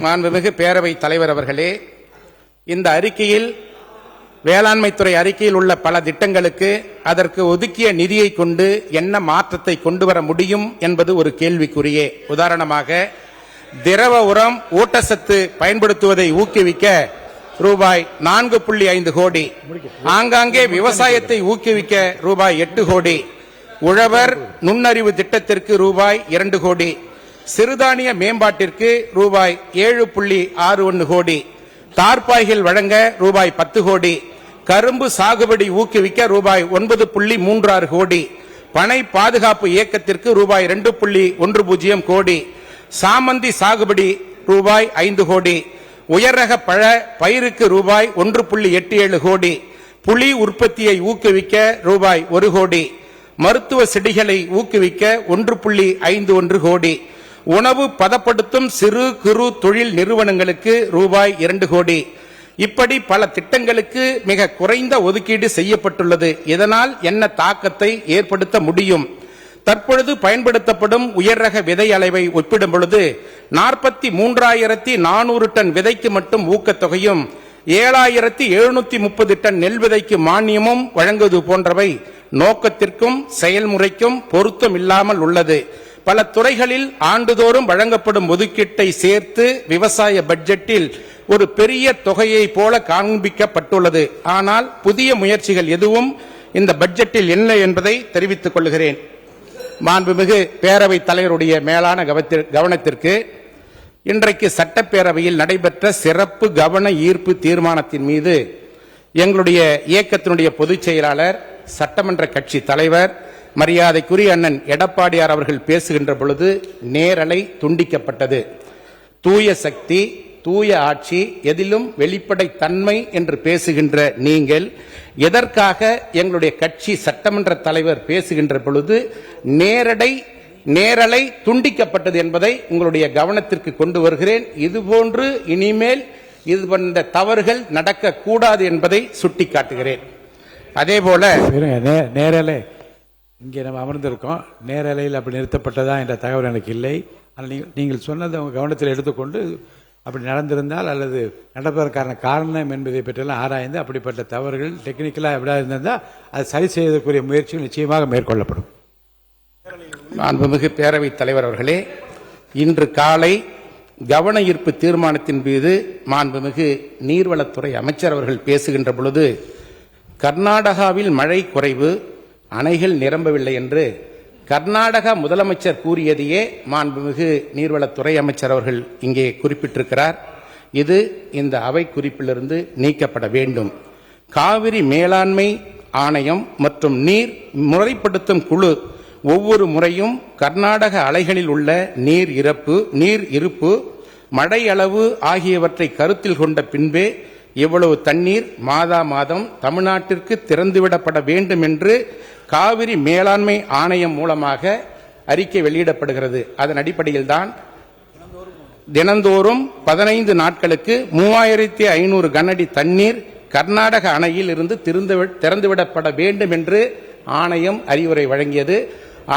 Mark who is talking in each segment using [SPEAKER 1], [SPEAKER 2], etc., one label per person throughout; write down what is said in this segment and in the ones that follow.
[SPEAKER 1] மாண்புமிகு பேரவைத் தலைவர் அவர்களே, இந்த அறிக்கையில் வேளாண்மைத்துறை அறிக்கையில் உள்ள பல திட்டங்களுக்கு அதற்கு ஒதுக்கிய நிதியை கொண்டு என்ன மாற்றத்தை கொண்டு வர முடியும் என்பது ஒரு கேள்விக்குறியே. உதாரணமாக, திரவ உரம் ஊட்டச்சத்து பயன்படுத்துவதை ஊக்குவிக்க ரூபாய் 4.5 கோடி, ஆங்காங்கே விவசாயத்தை ஊக்குவிக்க ரூபாய் 8 கோடி, உழவர் நுண்ணறிவு திட்டத்திற்கு ரூபாய் 2 கோடி, சிறுதானிய மேம்பாட்டிற்கு ரூபாய் 7.61 கோடி, தார்பாய்கள் வழங்க ரூபாய் 10 கோடி, கரும்பு சாகுபடி ஊக்குவிக்க ரூபாய் 9.36 கோடி, பனை பாதுகாப்பு இயக்கத்திற்கு ரூபாய் 2.10 கோடி, சாமந்தி சாகுபடி ரூபாய் 5 கோடி, உயர்ரக பயிருக்கு ரூபாய் 1.87 கோடி, புலி உற்பத்தியை ஊக்குவிக்க ரூபாய் 1 கோடி, மருத்துவ செடிகளை ஊக்குவிக்க 1.51 கோடி, உணவு பதப்படுத்தும் சிறு குறு தொழில் நிறுவனங்களுக்கு ரூபாய் 2 கோடி. இப்படி பல திட்டங்களுக்கு மிக குறைந்த ஒதுக்கீடு செய்யப்பட்டுள்ளது. இதனால் என்ன தாக்கத்தை ஏற்படுத்த முடியும்? தற்பொழுது பயன்படுத்தப்படும் உயர்ரக விதை அளவை ஒப்பிடும் பொழுது 43,400 டன் விதைக்கு மட்டும் ஊக்கத்தொகையும் 7,730 டன் நெல் விதைக்கு மானியமும் வழங்குவது போன்றவை நோக்கத்திற்கும் செயல்முறைக்கும் பொருத்தம் இல்லாமல் உள்ளது. பல துறைகளில் ஆண்டுதோறும் வழங்கப்படும் ஒதுக்கீட்டை சேர்த்து விவசாய பட்ஜெட்டில் ஒரு பெரிய தொகையை போல காண்பிக்கப்பட்டுள்ளது. ஆனால் புதிய முயற்சிகள் எதுவும் இந்த பட்ஜெட்டில் இல்லை என்பதை தெரிவித்துக் கொள்கிறேன். மாண்புமிகு பேரவைத் தலைவருடைய மேலான கவனத்திற்கு இன்றைக்கு சட்டப்பேரவையில் நடைபெற்ற சிறப்பு கவன ஈர்ப்பு தீர்மானத்தின் மீது எங்களுடைய இயக்கத்தினுடைய பொதுச் செயலாளர், சட்டமன்ற கட்சி தலைவர், மரியாதைக்குரிய அண்ணன் எடப்பாடியார் அவர்கள் பேசுகின்ற பொழுது நேரலை துண்டிக்கப்பட்டது. தூய சக்தி, தூய ஆட்சி, எதிலும் வெளிப்படை தன்மை என்று பேசுகின்ற நீங்கள் எதற்காக எங்களுடைய கட்சி சட்டமன்ற தலைவர் பேசுகின்ற பொழுது நேரலை துண்டிக்கப்பட்டது என்பதை உங்களுடைய கவனத்திற்கு கொண்டு வருகிறேன். இதுபோன்று இனிமேல் இது போன்ற தவறுகள் நடக்கக்கூடாது என்பதை சுட்டிக்காட்டுகிறேன். அதேபோல
[SPEAKER 2] நேரலை இங்கே நம்ம அமர்ந்திருக்கோம், நேரலையில் அப்படி நிறுத்தப்பட்டதா என்ற தகவல் எனக்கு இல்லை. ஆனால் நீங்கள் சொன்னதை உங்கள் கவனத்தில் எடுத்துக்கொண்டு அப்படி நடந்திருந்தால் அல்லது நடப்பதற்கான காரணம் என்பதை பற்றியெல்லாம் ஆராய்ந்து அப்படிப்பட்ட தவறுகள் டெக்னிக்கலாக எப்படியா இருந்திருந்தால் அது சரி செய்வதற்குரிய முயற்சிகள் நிச்சயமாக மேற்கொள்ளப்படும்.
[SPEAKER 1] மாண்புமிகு பேரவைத் தலைவர் அவர்களே, இன்று காலை கவன ஈர்ப்பு தீர்மானத்தின் மீது மாண்புமிகு நீர்வளத்துறை அமைச்சர் அவர்கள் பேசுகின்ற பொழுது கர்நாடகாவில் மழை குறைவு, அணைகள் நிரம்பவில்லை என்று கர்நாடக முதலமைச்சர் கூறியதையே மாண்புமிகு நீர்வளத்துறை அமைச்சர் அவர்கள் இங்கே குறிப்பிட்டிருக்கிறார். இது இந்த அவை குறிப்பிலிருந்து நீக்கப்பட வேண்டும். காவிரி மேலாண்மை ஆணையம் மற்றும் நீர் முறைப்படுத்தும் குழு ஒவ்வொரு முறையும் கர்நாடக அலைகளில் உள்ள நீர் இருப்பு, மழை அளவு ஆகியவற்றை கருத்தில் கொண்ட பின்பே இவ்வளவு தண்ணீர் மாதம் தமிழ்நாட்டிற்கு திறந்துவிடப்பட வேண்டும் என்று காவிரி மேலாண்மை ஆணையம் மூலமாக அறிக்கை வெளியிடப்படுகிறது. அதன் அடிப்படையில் தான் தினந்தோறும் 15 நாட்களுக்கு 3500 கனஅடி தண்ணீர் கர்நாடக அணையில் இருந்து திறந்துவிடப்பட வேண்டும் என்று ஆணையம் அறிவுரை வழங்கியது.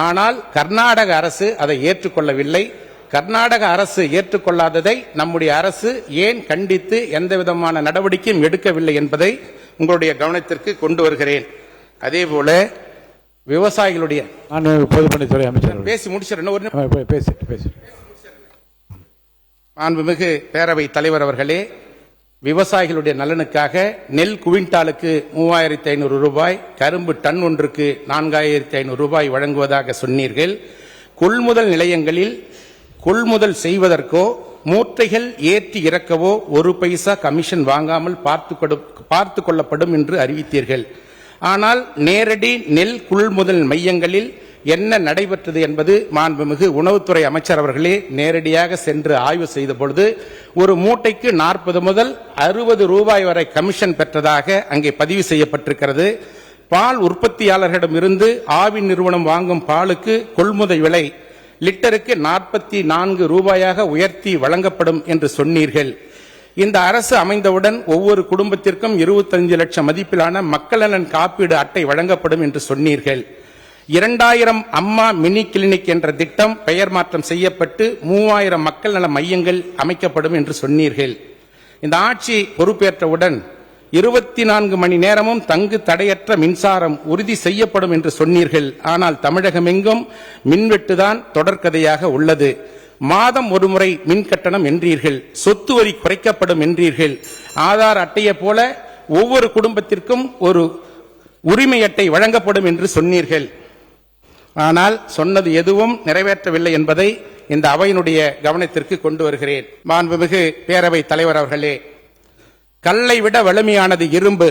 [SPEAKER 1] ஆனால் கர்நாடக அரசு அதை ஏற்றுக்கொள்ளவில்லை. கர்நாடக அரசு ஏற்றுக்கொள்ளாததை நம்முடைய அரசு ஏன் கண்டித்து எந்த விதமான நடவடிக்கையும் எடுக்கவில்லை என்பதை உங்களுடைய கவனத்திற்கு கொண்டு வருகிறேன். அதேபோல விவசாயிகளுடைய
[SPEAKER 2] பொதுப்பணித்துறை அமைச்சர்
[SPEAKER 1] பேசி முடிச்சிருந்த மாண்புமிகு பேரவைத் தலைவர் அவர்களே, விவசாயிகளுடைய நலனுக்காக நெல் குவிண்டாலுக்கு 3500 ரூபாய், கரும்பு டன் ஒன்றுக்கு 4500 ரூபாய் வழங்குவதாக சொன்னீர்கள். கொள்முதல் நிலையங்களில் கொள்முதல் செய்வதற்கோ மூட்டைகள் ஏற்றி இறக்கவோ 1 பைசா கமிஷன் வாங்காமல் பார்த்து கொள்ளப்படும் என்று அறிவித்தீர்கள். ஆனால் நேரடி நெல் கொள்முதல் மையங்களில் என்ன நடைபெற்றது என்பது மாண்புமிகு உணவுத்துறை அமைச்சர் அவர்களே நேரடியாக சென்று ஆய்வு செய்த பொழுது ஒரு மூட்டைக்கு 40 முதல் 60 ரூபாய் வரை கமிஷன் பெற்றதாக அங்கே பதிவு செய்யப்பட்டிருக்கிறது. பால் உற்பத்தியாளர்களிடமிருந்து ஆவி நிறுவனம் வாங்கும் பாலுக்கு கொள்முதல் விலை லிட்டருக்கு 44 ரூபாயாக உயர்த்தி வழங்கப்படும் என்று சொன்னீர்கள். இந்த அரசு அமைந்தவுடன் ஒவ்வொரு குடும்பத்திற்கும் 25 லட்சம் மதிப்பிலான மக்கள் நலன் காப்பீடு அட்டை வழங்கப்படும் என்று சொன்னீர்கள். 2000 அம்மா மினி கிளினிக் என்ற திட்டம் பெயர் மாற்றம் செய்யப்பட்டு 3000 மக்கள் நல மையங்கள் அமைக்கப்படும் என்று சொன்னீர்கள். இந்த ஆட்சி பொறுப்பேற்றவுடன் 24 மணி நேரமும் தங்கு தடையற்ற மின்சாரம் உறுதி செய்யப்படும் என்று சொன்னீர்கள். ஆனால் தமிழகமெங்கும் மின்வெட்டுதான் தொடர்கதையாக உள்ளது. மாதம் ஒருமுறை மின் கட்டணம் என்றீர்கள், சொத்து வரி குறைக்கப்படும் என்றீர்கள், ஆதார் அட்டையை போல ஒவ்வொரு குடும்பத்திற்கும் ஒரு உரிமை அட்டை வழங்கப்படும் என்று சொன்னீர்கள். ஆனால் சொன்னது எதுவும் நிறைவேற்றவில்லை என்பதை இந்த அவையினுடைய கவனத்திற்கு கொண்டு வருகிறேன். மாண்புமிகு பேரவைத் தலைவர் அவர்களே, கல்லை விட வலிமையானது இரும்பு,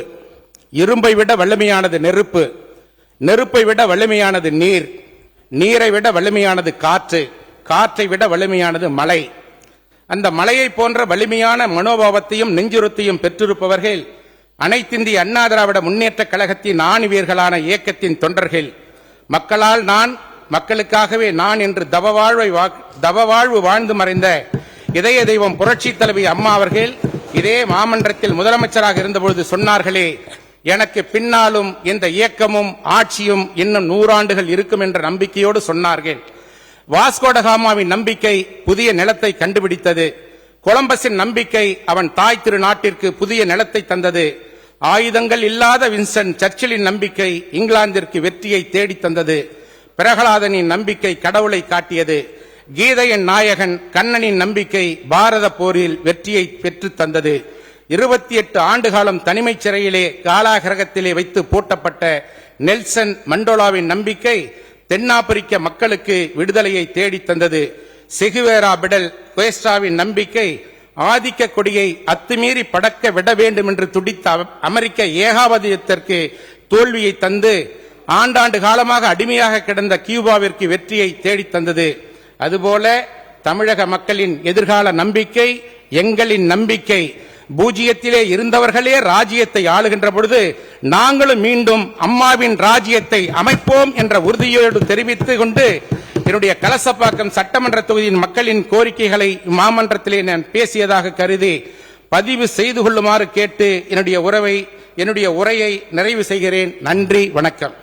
[SPEAKER 1] இரும்பை விட வலிமையானது நெருப்பு, நெருப்பை விட வலிமையானது நீர், நீரை விட வலிமையானது காற்று, காற்றை விட வலிமையானது மழை. அந்த மலையை போன்ற வலிமையான மனோபாவத்தையும் நெஞ்சுரத்தையும் பெற்றிருப்பவர்கள் அனைத்திந்திய அண்ணா திராவிட முன்னேற்ற கழகத்தின் ஆணிவேர்களான இயக்கத்தின் தொண்டர்கள். மக்களால் நான், மக்களுக்காகவே நான் என்று தவவாழ்வு வாழ்ந்து மறைந்த இதய தெய்வம் புரட்சி தலைவி அம்மா அவர்கள் இதே மாமன்றத்தில் முதலமைச்சராக இருந்தபொழுது சொன்னார்களே, எனக்கு பின்னாலும் இந்த இயக்கமும் ஆட்சியும் இன்னும் 100 ஆண்டுகள் இருக்கும் என்ற நம்பிக்கையோடு சொன்னார்கள். வாஸ்கோடகாமாவின் நம்பிக்கை புதிய நிலத்தை கண்டுபிடித்தது. கொலம்பஸின் நம்பிக்கை அவன் தாய் திரு நாட்டிற்கு புதிய நிலத்தை தந்தது. ஆயுதங்கள் இல்லாத வின்சன் சர்ச்சிலின் நம்பிக்கை இங்கிலாந்திற்கு வெற்றியை தேடி தந்தது. பிரகலாதனின் நம்பிக்கை கடவுளை காட்டியது. கீதையின் நாயகன் கண்ணனின் நம்பிக்கை பாரத போரில் வெற்றியை பெற்று தந்தது. 28 ஆண்டுகாலம் தனிமைச் சிறையிலே காலாகிரகத்திலே வைத்து பூட்டப்பட்ட நெல்சன் மண்டோலாவின் நம்பிக்கை தென்னாப்பிரிக்க மக்களுக்கு விடுதலையை தேடி தந்தது. செகுவேரா பிடல் குவேஸ்டாவின் நம்பிக்கை ஆதிக்க கொடியை அத்துமீறி படக்க விட வேண்டும் என்று துடித்த அமெரிக்க ஏகாதிபத்தியத்திற்கு தோல்வியை தந்து ஆண்டாண்டு காலமாக அடிமையாக கிடந்த கியூபாவிற்கு வெற்றியை தேடி தந்தது. அதுபோல தமிழக மக்களின் எதிர்கால நம்பிக்கை எங்களின் நம்பிக்கை. பூஜ்ஜியத்திலே இருந்தவர்களே ராஜ்யத்தை ஆளுகின்ற பொழுது நாங்களும் மீண்டும் அம்மாவின் ராஜ்யத்தை அமைப்போம் என்ற உறுதியோடு தெரிவித்துக் கொண்டு என்னுடைய கலசப்பாக்கம் சட்டமன்ற தொகுதியின் மக்களின் கோரிக்கைகளை மாமன்றத்திலே நான் பேசியதாக கருதி பதிவு செய்து கொள்ளுமாறு கேட்டு என்னுடைய உரையை நிறைவு செய்கிறேன். நன்றி, வணக்கம்.